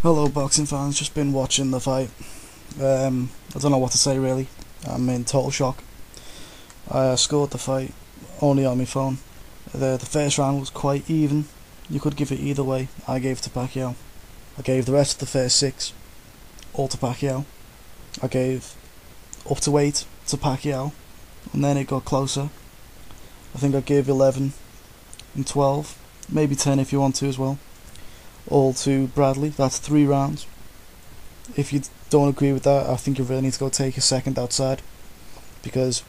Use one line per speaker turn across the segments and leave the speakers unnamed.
Hello boxing fans, just been watching the fight. I don't know what to say really. I'm in total shock. I scored the fight only on my phone. The first round was quite even. You could give it either way. I gave it to Pacquiao. I gave the rest of the first six all to Pacquiao. I gave up to 8 to Pacquiao, and then it got closer. I think I gave 11 and 12, maybe 10 if you want to as well, all to Bradley. That's 3 rounds. If you don't agree with that, I think you really need to go take a second outside, because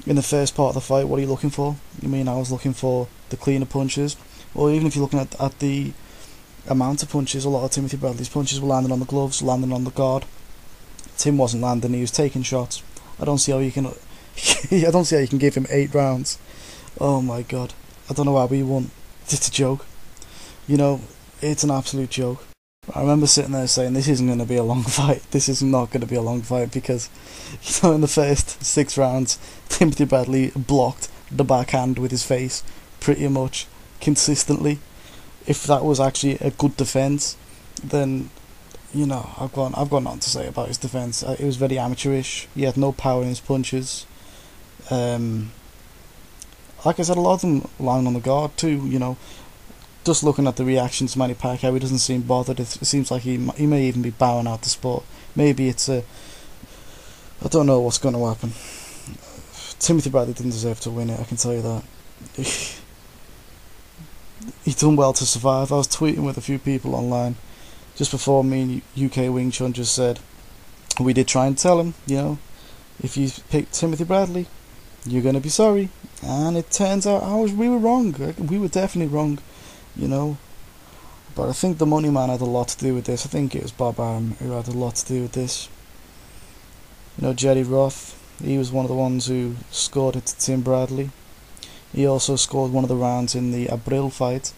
in the first part of the fight, what are you looking for? I was looking for the cleaner punches, or even if you're looking at the amount of punches, a lot of Timothy Bradley's punches were landing on the gloves, landing on the guard. Tim wasn't landing, he was taking shots. I don't see how you can I don't see how you can give him 8 rounds. Oh my god. I don't know how we won. It's a joke. It's an absolute joke. I remember sitting there saying, this isn't going to be a long fight. This is not going to be a long fight because, in the first 6 rounds, Timothy Bradley blocked the backhand with his face pretty much consistently. If that was actually a good defence, then, I've got nothing to say about his defence. It was very amateurish. He had no power in his punches. Like I said, a lot of them lying on the guard too, Just looking at the reactions to Manny Pacquiao, he doesn't seem bothered. It seems like he may even be bowing out the sport. Maybe it's I don't know what's going to happen. Timothy Bradley didn't deserve to win it, I can tell you that. He done well to survive. I was tweeting with a few people online just before me and UK Wing Chun just said, we did try and tell him, if you pick Timothy Bradley, you're going to be sorry. And it turns out we were wrong. We were definitely wrong. But I think the money man had a lot to do with this. I think it was Bob Arum who had a lot to do with this. Jerry Roth, he was one of the ones who scored it to Tim Bradley. He also scored one of the rounds in the Abril fight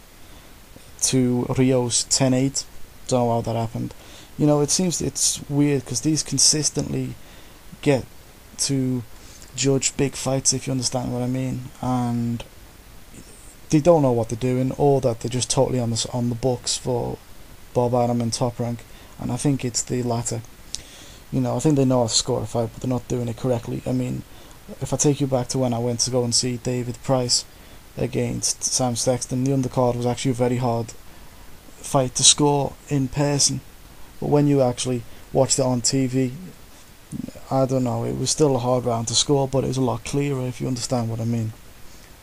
to Rios 10-8. Don't know how that happened. It seems it's weird because these consistently get to judge big fights, if you understand what I mean, and they don't know what they're doing, or that they're just totally on the books for Bob Arum and Top Rank. And I think it's the latter. I think they know how to score a fight, but they're not doing it correctly. If I take you back to when I went to go and see David Price against Sam Sexton, the undercard was actually a very hard fight to score in person, but when you actually watched it on TV, I don't know, it was still a hard round to score, but it was a lot clearer, if you understand what I mean.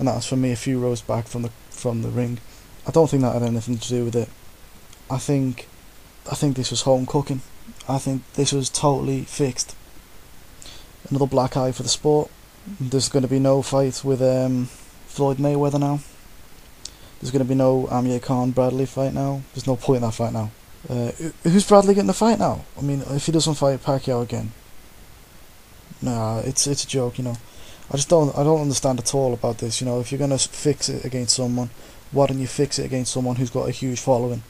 And that was for me a few rows back from the ring. I don't think that had anything to do with it. I think this was home cooking. I think this was totally fixed. Another black eye for the sport. There's going to be no fight with Floyd Mayweather now. There's going to be no Amir Khan Bradley fight now. There's no point in that fight now. Who's Bradley getting the fight now? If he doesn't fight Pacquiao again, nah, it's a joke. I don't understand at all about this. If you're gonna fix it against someone, why don't you fix it against someone who's got a huge following?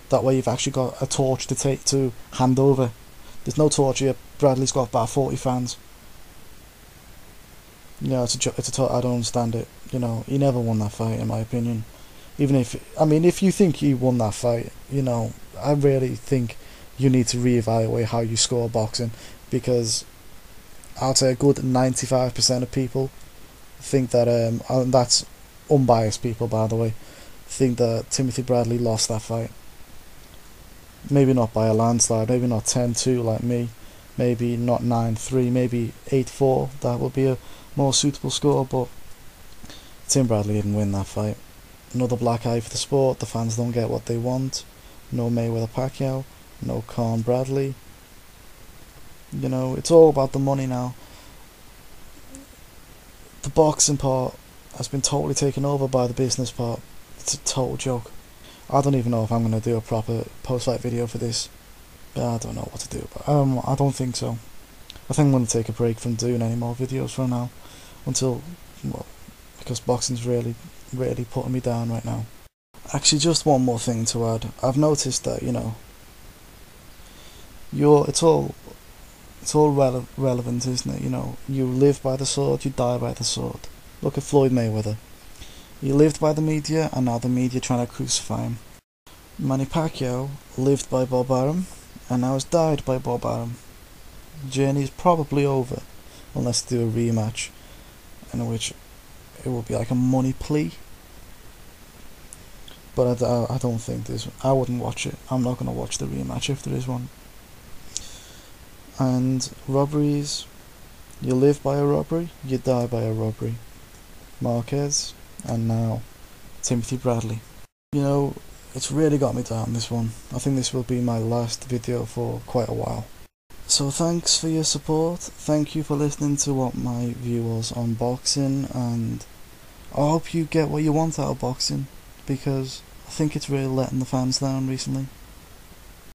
That way you've actually got a torch to hand over. There's no torch here. Bradley's got about 40 fans. I don't understand it. He never won that fight, in my opinion. Even if you think he won that fight, I really think you need to reevaluate how you score boxing, because I'd say a good 95% of people think that, and that's unbiased people, by the way, think that Timothy Bradley lost that fight. Maybe not by a landslide, maybe not 10-2 like me, maybe not 9-3, maybe 8-4. That would be a more suitable score, but Tim Bradley didn't win that fight. Another black eye for the sport. The fans don't get what they want. No Mayweather Pacquiao, no Khan Bradley. It's all about the money now. The boxing part has been totally taken over by the business part. It's a total joke. I don't even know if I'm going to do a proper post-fight video for this. I don't know what to do, but I don't think so. I think I'm going to take a break from doing any more videos for now, because boxing's really putting me down right now. Actually, just one more thing to add. I've noticed that, it's all relevant, isn't it? You live by the sword, you die by the sword. Look at Floyd Mayweather. He lived by the media, and now the media trying to crucify him. Manny Pacquiao lived by Bob Arum and now has died by Bob Arum. The journey is probably over unless they do a rematch in which it will be like a money plea. But I don't think there's. I wouldn't watch it. I'm not going to watch the rematch if there is one. And robberies, you live by a robbery, you die by a robbery. Marquez, and now Timothy Bradley. You know, it's really got me down, this one. I think this will be my last video for quite a while. So thanks for your support. Thank you for listening to what my view was on boxing, and I hope you get what you want out of boxing, because I think it's really letting the fans down recently.